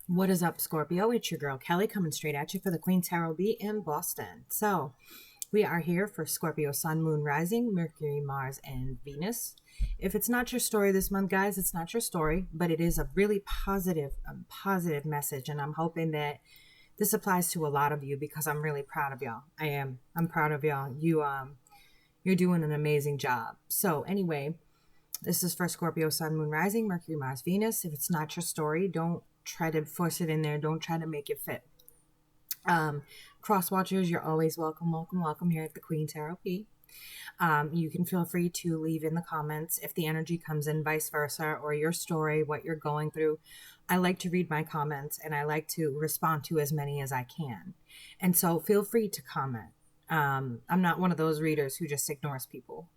What is up, Scorpio? It's your girl Kelly coming straight at you for the QueenTarotB in Boston. So, we are here for Scorpio Sun, Moon, Rising, Mercury, Mars, and Venus. If it's not your story this month, guys, it's not your story, but it is a really positive message, and I'm hoping that this applies to a lot of you because I'm really proud of y'all. I am. I'm proud of y'all. You're doing an amazing job. So, anyway, this is for Scorpio Sun, Moon, Rising, Mercury, Mars, Venus. If it's not your story, don't try to force it in there. Don't try to make it fit. Cross watchers, you're always welcome here at the QueenTarotB. You can feel free to leave in the comments if the energy comes in, vice versa, or your story, what you're going through. I like to read my comments and I like to respond to as many as I can. And so feel free to comment. I'm not one of those readers who just ignores people.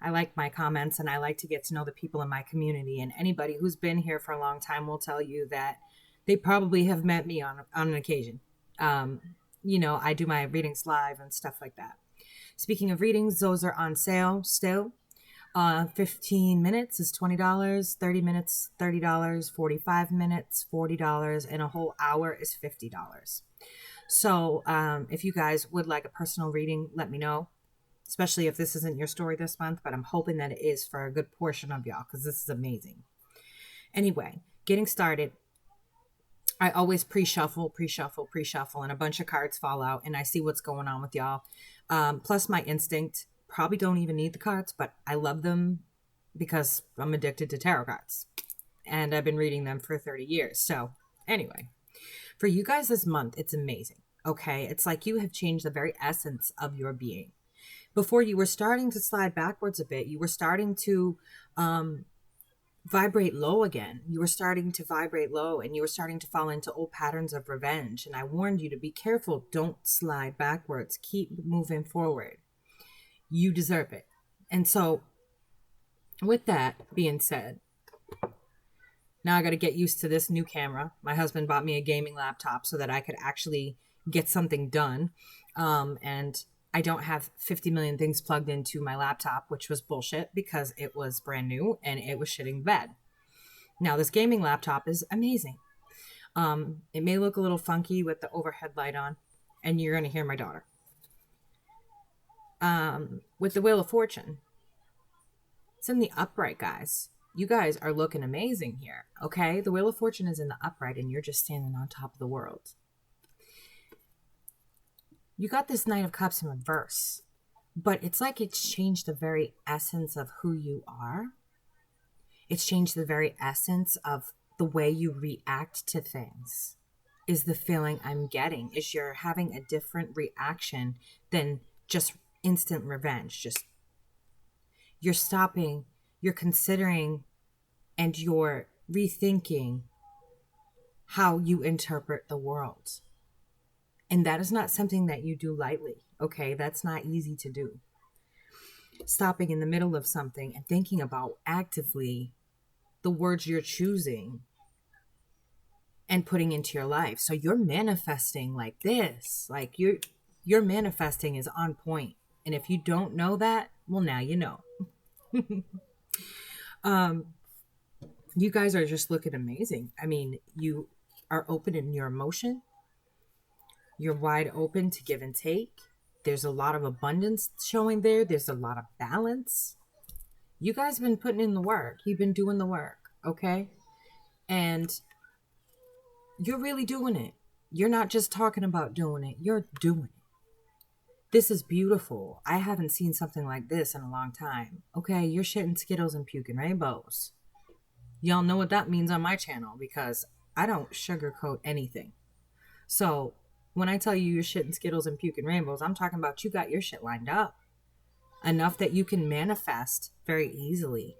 I like my comments and I like to get to know the people in my community. And anybody who's been here for a long time will tell you that they probably have met me on an occasion. I do my readings live and stuff like that. Speaking of readings, those are on sale still. 15 minutes is $20, 30 minutes, $30, 45 minutes, $40, and a whole hour is $50. So if you guys would like a personal reading, let me know, especially if this isn't your story this month, but I'm hoping that it is for a good portion of y'all because this is amazing. Anyway, getting started. I always pre-shuffle, and a bunch of cards fall out, and I see what's going on with y'all. Plus my instinct, probably don't even need the cards, but I love them because I'm addicted to tarot cards. And I've been reading them for 30 years. So anyway, for you guys this month, it's amazing. Okay, it's like you have changed the very essence of your being. Before you were starting to slide backwards a bit, you were starting to vibrate low again. You were starting to vibrate low and you were starting to fall into old patterns of revenge. And I warned you to be careful. Don't slide backwards. Keep moving forward. You deserve it. And so with that being said, now I got to get used to this new camera. My husband bought me a gaming laptop so that I could actually get something done. And I don't have 50 million things plugged into my laptop, which was bullshit because it was brand new and it was shitting bad. Now, this gaming laptop is amazing. It may look a little funky with the overhead light on, and you're going to hear my daughter. With the Wheel of Fortune, it's in the upright, guys. You guys are looking amazing here, okay? The Wheel of Fortune is in the upright, and you're just standing on top of the world. You got this Knight of Cups in reverse, but it's like it's changed the very essence of who you are. It's changed the very essence of the way you react to things, is the feeling I'm getting, is you're having a different reaction than just instant revenge. Just you're stopping, you're considering, and you're rethinking how you interpret the world. And that is not something that you do lightly, okay? That's not easy to do. Stopping in the middle of something and thinking about actively the words you're choosing and putting into your life. So you're manifesting like this. Like your manifesting is on point. And if you don't know that, well, now you know. You guys are just looking amazing. I mean, you are open in your emotion. You're wide open to give and take. There's a lot of abundance showing there. There's a lot of balance. You guys have been putting in the work. You've been doing the work, okay? And you're really doing it. You're not just talking about doing it. You're doing it. This is beautiful. I haven't seen something like this in a long time. Okay, you're shitting Skittles and puking rainbows. Y'all know what that means on my channel because I don't sugarcoat anything. So when I tell you you're shitting Skittles and puking rainbows, I'm talking about you got your shit lined up. Enough that you can manifest very easily.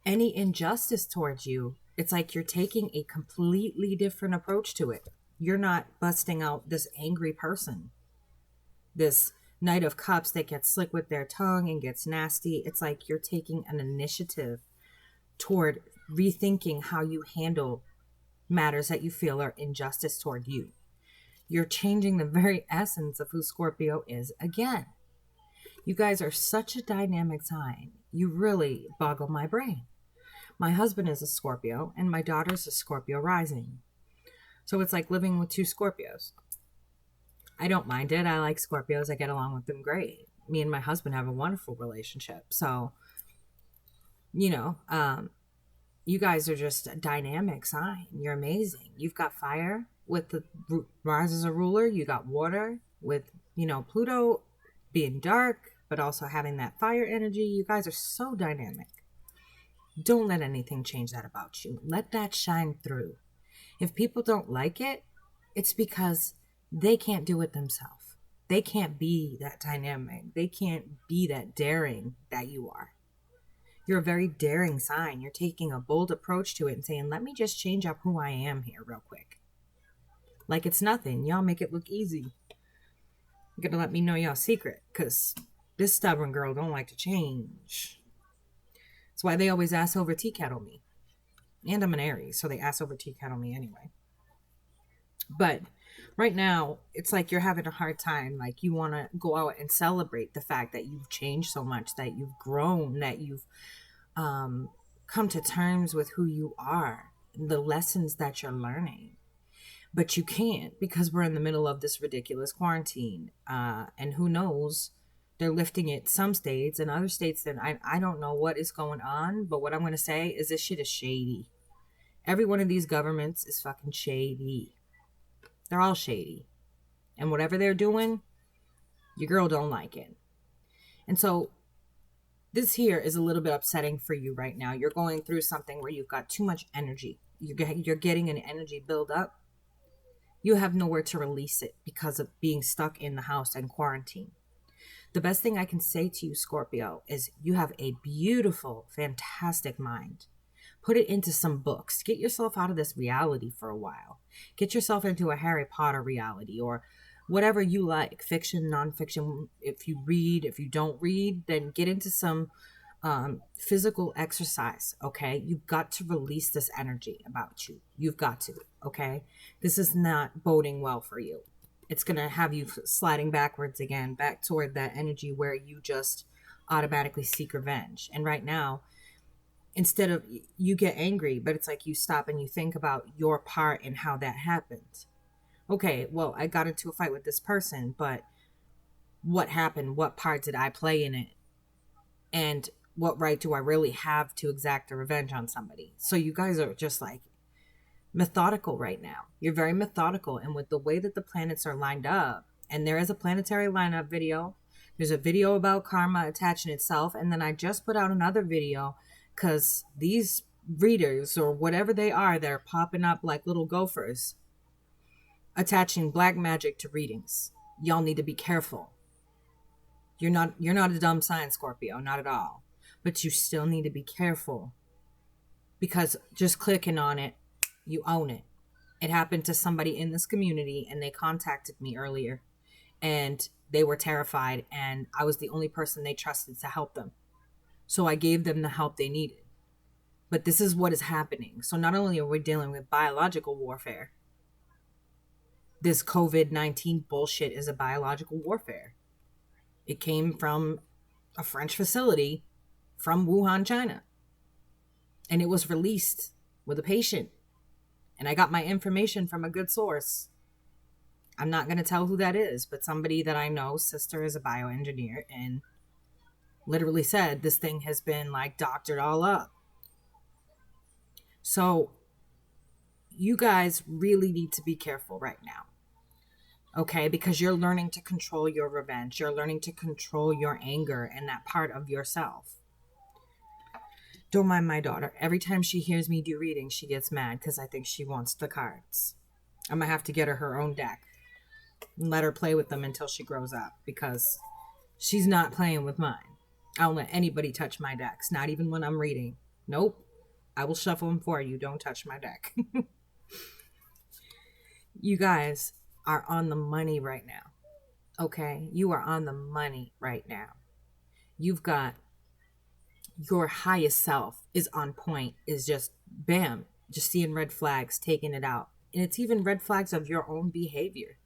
Any injustice towards you, it's like you're taking a completely different approach to it. You're not busting out this angry person. This Knight of Cups that gets slick with their tongue and gets nasty. It's like you're taking an initiative toward rethinking how you handle matters that you feel are injustice toward you. You're changing the very essence of who Scorpio is again. You guys are such a dynamic sign. You really boggle my brain. My husband is a Scorpio and my daughter's a Scorpio rising. So it's like living with two Scorpios. I don't mind it. I like Scorpios. I get along with them great. Me and my husband have a wonderful relationship. So, you know, you guys are just a dynamic sign. You're amazing. You've got fire with the Mars as a ruler. You got water with, Pluto being dark, but also having that fire energy. You guys are so dynamic. Don't let anything change that about you. Let that shine through. If people don't like it, it's because they can't do it themselves. They can't be that dynamic. They can't be that daring that you are. You're a very daring sign. You're taking a bold approach to it and saying, let me just change up who I am here real quick. Like it's nothing. Y'all make it look easy. You're going to let me know y'all secret because this stubborn girl don't like to change. That's why they always ass over tea kettle me. And I'm an Aries, so they ass over tea kettle me anyway. But right now, it's like you're having a hard time. Like you want to go out and celebrate the fact that you've changed so much, that you've grown, that you've come to terms with who you are, the lessons that you're learning. But you can't because we're in the middle of this ridiculous quarantine. And who knows, they're lifting it some states and other states that I don't know what is going on. But what I'm going to say is this shit is shady. Every one of these governments is fucking shady. They're all shady. And whatever they're doing, your girl don't like it. And so this here is a little bit upsetting for you right now. You're going through something where you've got too much energy. You're getting an energy buildup. You have nowhere to release it because of being stuck in the house and quarantine. The best thing I can say to you, Scorpio, is you have a beautiful, fantastic mind. Put it into some books. Get yourself out of this reality for a while. Get yourself into a Harry Potter reality or whatever you like, fiction, nonfiction. If you read, if you don't read, then get into some physical exercise, okay? You've got to release this energy about you. You've got to, okay? This is not boding well for you. It's going to have you sliding backwards again, back toward that energy where you just automatically seek revenge. And right now, instead of you get angry, but it's like you stop and you think about your part and how that happened. Okay, well, I got into a fight with this person, but what happened? What part did I play in it? And what right do I really have to exact a revenge on somebody? So you guys are just like methodical right now. You're very methodical. And with the way that the planets are lined up, and there is a planetary lineup video, there's a video about karma attaching itself. And then I just put out another video because these readers or whatever they are, they're popping up like little gophers, attaching black magic to readings. Y'all need to be careful. You're not a dumb sign, Scorpio, not at all. But you still need to be careful because just clicking on it, you own it. It happened to somebody in this community and they contacted me earlier and they were terrified and I was the only person they trusted to help them. So I gave them the help they needed. But this is what is happening. So not only are we dealing with biological warfare, this COVID-19 bullshit is a biological warfare. It came from a French facility from Wuhan, China. And it was released with a patient. And I got my information from a good source. I'm not going to tell who that is, but somebody that I know, sister is a bioengineer, and literally said this thing has been like doctored all up. So you guys really need to be careful right now. Okay, because you're learning to control your revenge. You're learning to control your anger and that part of yourself. Don't mind my daughter. Every time she hears me do readings, she gets mad because I think she wants the cards. I'm going to have to get her own deck and let her play with them until she grows up because she's not playing with mine. I don't let anybody touch my decks, not even when I'm reading. Nope. I will shuffle them for you. Don't touch my deck. You guys are on the money right now. Okay? You are on the money right now. You've got your highest self is on point, is just bam, just seeing red flags, taking it out. And it's even red flags of your own behavior.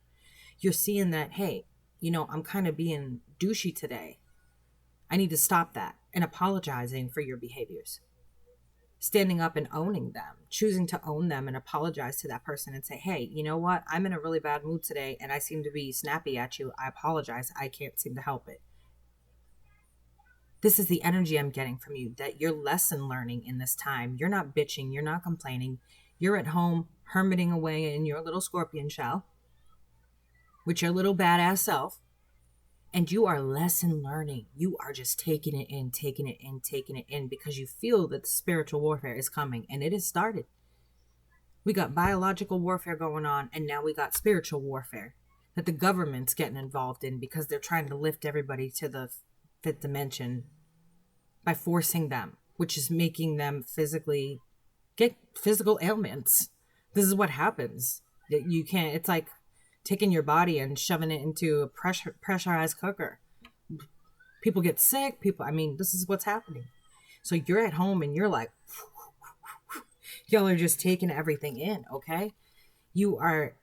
You're seeing that, hey, I'm kind of being douchey today. I need to stop that and apologizing for your behaviors. standing up and owning them, choosing to own them and apologize to that person and say, hey, you know what? I'm in a really bad mood today and I seem to be snappy at you. I apologize. I can't seem to help it. This is the energy I'm getting from you, that you're lesson learning in this time. You're not bitching. You're not complaining. You're at home hermiting away in your little scorpion shell with your little badass self. And you are lesson learning. You are just taking it in, taking it in, taking it in, because you feel that the spiritual warfare is coming, and it has started. We got biological warfare going on, and now we got spiritual warfare that the government's getting involved in because they're trying to lift everybody to the fifth dimension by forcing them, which is making them physically get physical ailments. This is what happens. You can't, it's like taking your body and shoving it into a pressurized cooker. People get sick. This is what's happening. So you're at home and you're like, y'all are just taking everything in, okay? You are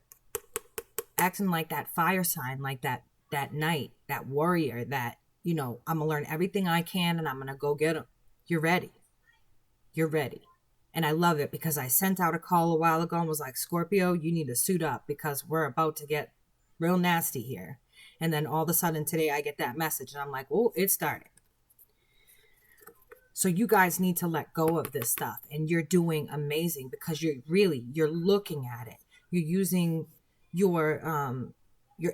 acting like that fire sign, like that knight, that warrior, that, I'm going to learn everything I can and I'm going to go get them. You're ready. You're ready. And I love it because I sent out a call a while ago and was like, Scorpio, you need to suit up because we're about to get real nasty here. And then all of a sudden today I get that message and I'm like, oh, it started. So you guys need to let go of this stuff, and you're doing amazing because you're looking at it. You're using your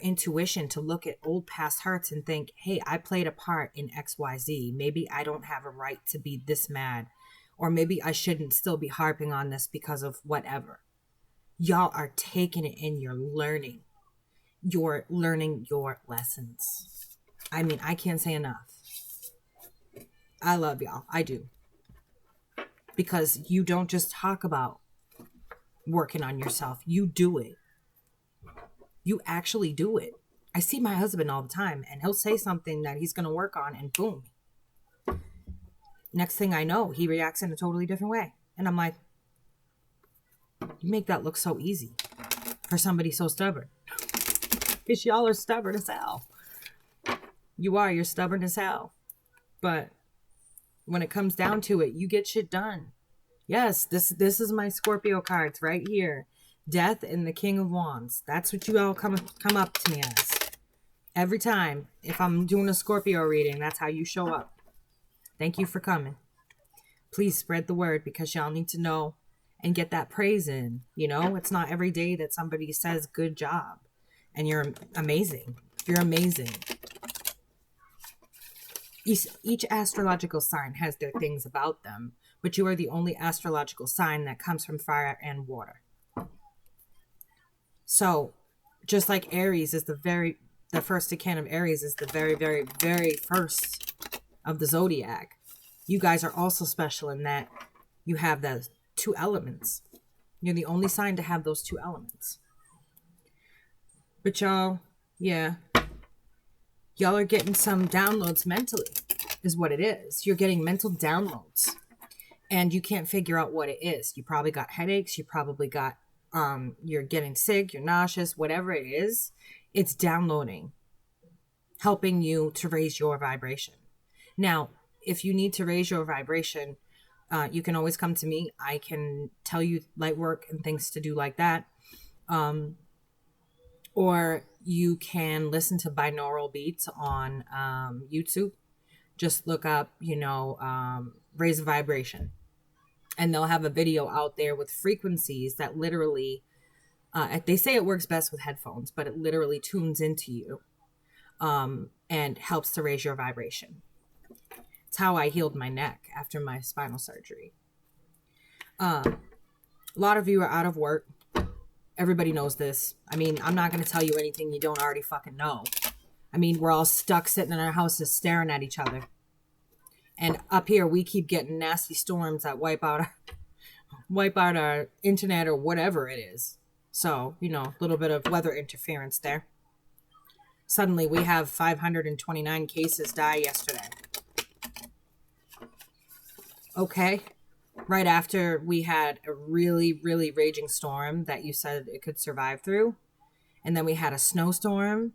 intuition to look at old past hurts and think, hey, I played a part in XYZ. Maybe I don't have a right to be this mad. Or maybe I shouldn't still be harping on this because of whatever. Y'all are taking it in. You're learning. You're learning your lessons. I can't say enough. I love y'all. I do. Because you don't just talk about working on yourself. You do it. You actually do it. I see my husband all the time, and he'll say something that he's going to work on, and boom. Next thing I know, he reacts in a totally different way. And I'm like, you make that look so easy for somebody so stubborn. Because y'all are stubborn as hell. You're stubborn as hell. But when it comes down to it, you get shit done. Yes, this is my Scorpio cards right here. Death and the King of Wands. That's what you all come up to me as. Every time, if I'm doing a Scorpio reading, that's how you show up. Thank you for coming. Please spread the word because y'all need to know and get that praise in. It's not every day that somebody says good job and you're amazing. You're amazing. Each astrological sign has their things about them, but you are the only astrological sign that comes from fire and water. So just like Aries is the first decan of Aries is the very, very, very first of the zodiac. You guys are also special in that you have those two elements. You're the only sign to have those two elements. But y'all are getting some downloads mentally, is what it is. You're getting mental downloads and you can't figure out what it is. You probably got headaches. You probably got, you're getting sick, you're nauseous, whatever it is. It's downloading, helping you to raise your vibration. Now, if you need to raise your vibration, you can always come to me. I can tell you light work and things to do like that. Or you can listen to binaural beats on YouTube. Just look up, raise a vibration. And they'll have a video out there with frequencies that literally, they say it works best with headphones, but it literally tunes into you and helps to raise your vibration. It's how I healed my neck after my spinal surgery. A lot of you are out of work. Everybody knows this. I'm not going to tell you anything you don't already fucking know. We're all stuck sitting in our houses staring at each other. And up here, we keep getting nasty storms that wipe out our internet or whatever it is. So, a little bit of weather interference there. Suddenly, we have 529 cases die yesterday. Okay. Right after we had a really, really raging storm that you said it could survive through. And then we had a snowstorm.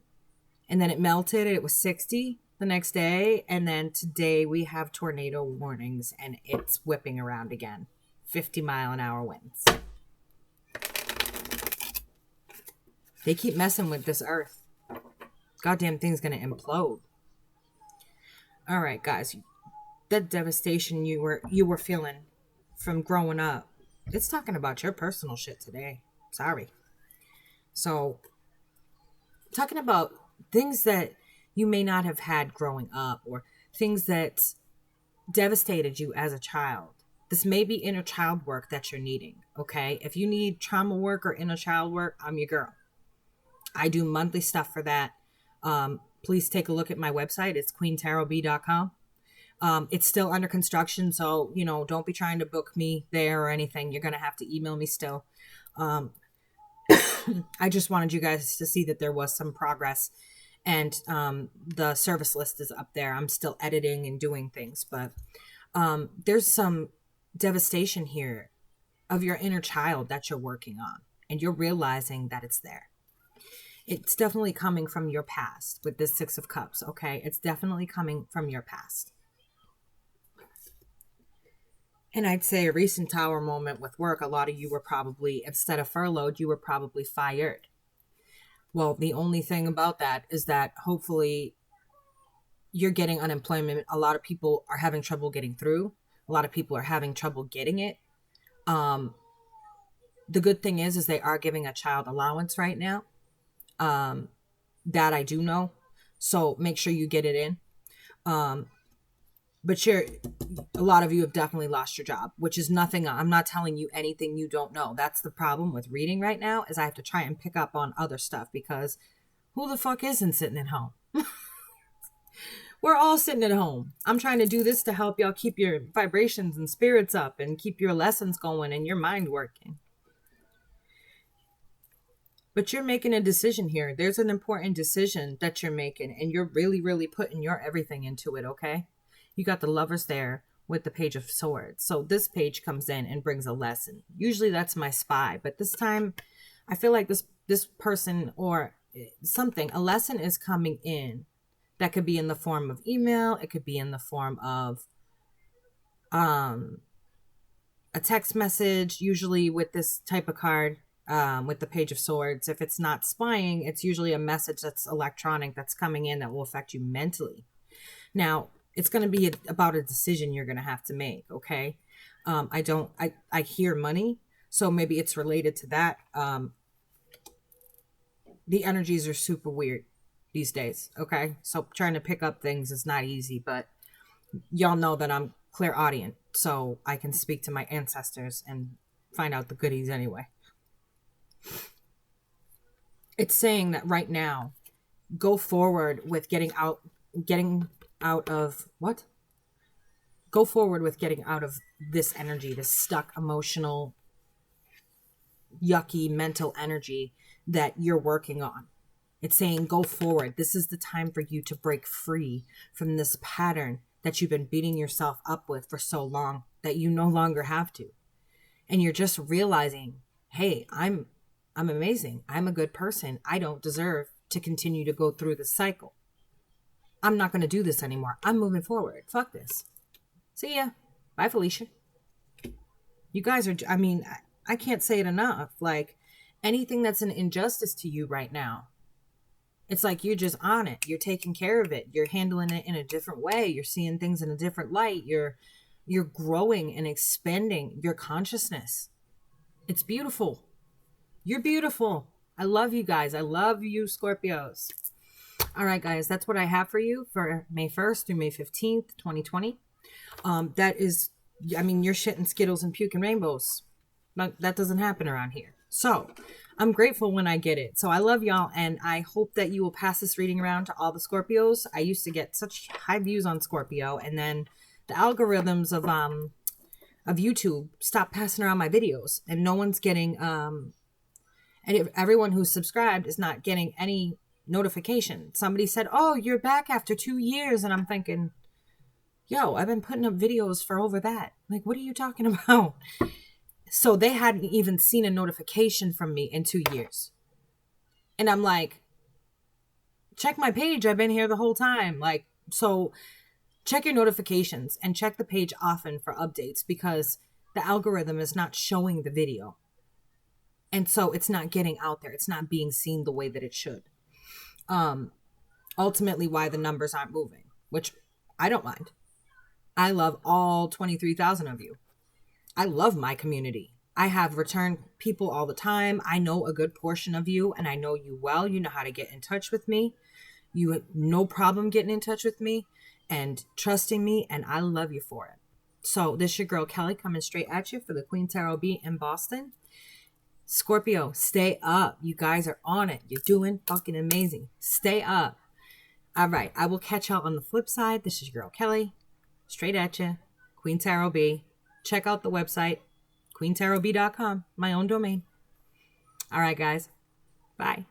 And then it melted. It was 60 the next day. And then today we have tornado warnings and it's whipping around again. 50-mile-an-hour winds. They keep messing with this earth. Goddamn thing's gonna implode. All right, guys. That devastation you were feeling from growing up, it's talking about your personal shit today. Sorry. So, talking about things that you may not have had growing up, or things that devastated you as a child. This may be inner child work that you're needing, okay? If you need trauma work or inner child work, I'm your girl. I do monthly stuff for that. Please take a look at my website. It's QueenTarotB.com. It's still under construction, so, don't be trying to book me there or anything. You're going to have to email me still. I just wanted you guys to see that there was some progress, and the service list is up there. I'm still editing and doing things, but there's some devastation here of your inner child that you're working on, and you're realizing that it's there. It's definitely coming from your past with this Six of Cups, okay? It's definitely coming from your past. And I'd say a recent Tower moment with work, a lot of you were probably, instead of furloughed, you were probably fired. Well, the only thing about that is that hopefully you're getting unemployment. A lot of people are having trouble getting through. A lot of people are having trouble getting it. The good thing is they are giving a child allowance right now. That I do know. So make sure you get it in. But a lot of you have definitely lost your job, which is nothing. I'm not telling you anything you don't know. That's the problem with reading right now, is I have to try and pick up on other stuff, because who the fuck isn't sitting at home? We're all sitting at home. I'm trying to do this to help y'all keep your vibrations and spirits up and keep your lessons going and your mind working. But you're making a decision here. There's an important decision that you're making, and you're really, really putting your everything into it, okay? You got the Lovers there with the Page of Swords. So this page comes in and brings a lesson. Usually that's my spy, but this time I feel like this person or something, a lesson is coming in. That could be in the form of email. It could be in the form of a text message, usually with this type of card. With the Page of Swords, if it's not spying, it's usually a message that's electronic that's coming in that will affect you mentally. Now, it's going to be about a decision you're going to have to make, okay? I hear money, so maybe it's related to that. The energies are super weird these days, okay? So trying to pick up things is not easy, but y'all know that I'm clairaudient, so I can speak to my ancestors and find out the goodies anyway. It's saying that right now, go forward with getting out of what? Go forward with getting out of this energy, this stuck emotional, yucky mental energy that you're working on. It's saying go forward. This is the time for you to break free from this pattern that you've been beating yourself up with for so long that you no longer have to. And you're just realizing, hey, I'm amazing. I'm a good person. I don't deserve to continue to go through this cycle. I'm not going to do this anymore. I'm moving forward. Fuck this. See ya. Bye, Felicia. You guys are, I can't say it enough. Like, anything that's an injustice to you right now, it's like you're just on it. You're taking care of it. You're handling it in a different way. You're seeing things in a different light. You're growing and expanding your consciousness. It's beautiful. You're beautiful. I love you guys. I love you, Scorpios. All right, guys, that's what I have for you for May 1st through May 15th, 2020. That is, you're shitting Skittles and puking rainbows. That doesn't happen around here. So I'm grateful when I get it. So I love y'all, and I hope that you will pass this reading around to all the Scorpios. I used to get such high views on Scorpio, and then the algorithms of YouTube stopped passing around my videos, and no one's getting and everyone who's subscribed is not getting any notification. Somebody said, oh, you're back after 2 years. And I'm thinking, yo, I've been putting up videos for over that. Like, what are you talking about? So they hadn't even seen a notification from me in 2 years. And I'm like, check my page. I've been here the whole time. Like, so check your notifications and check the page often for updates, because The algorithm is not showing the video. And so it's not getting out there. It's not being seen the way that it should. Ultimately, why the numbers aren't moving, which I don't mind. I love all 23,000 of you. I love my community. I have return people all the time. I know a good portion of you, and I know you well. You know how to get in touch with me. You have no problem getting in touch with me and trusting me, and I love you for it. So this is your girl Kelly coming straight at you for the QueenTarotB in Boston. Scorpio, stay up. You guys are on it. You're doing fucking amazing. Stay up. All right, I will catch y'all on the flip side. This is your girl Kelly, straight at you, QueenTarotB. Check out the website, QueenTarotB.com, my own domain. All right, guys. Bye.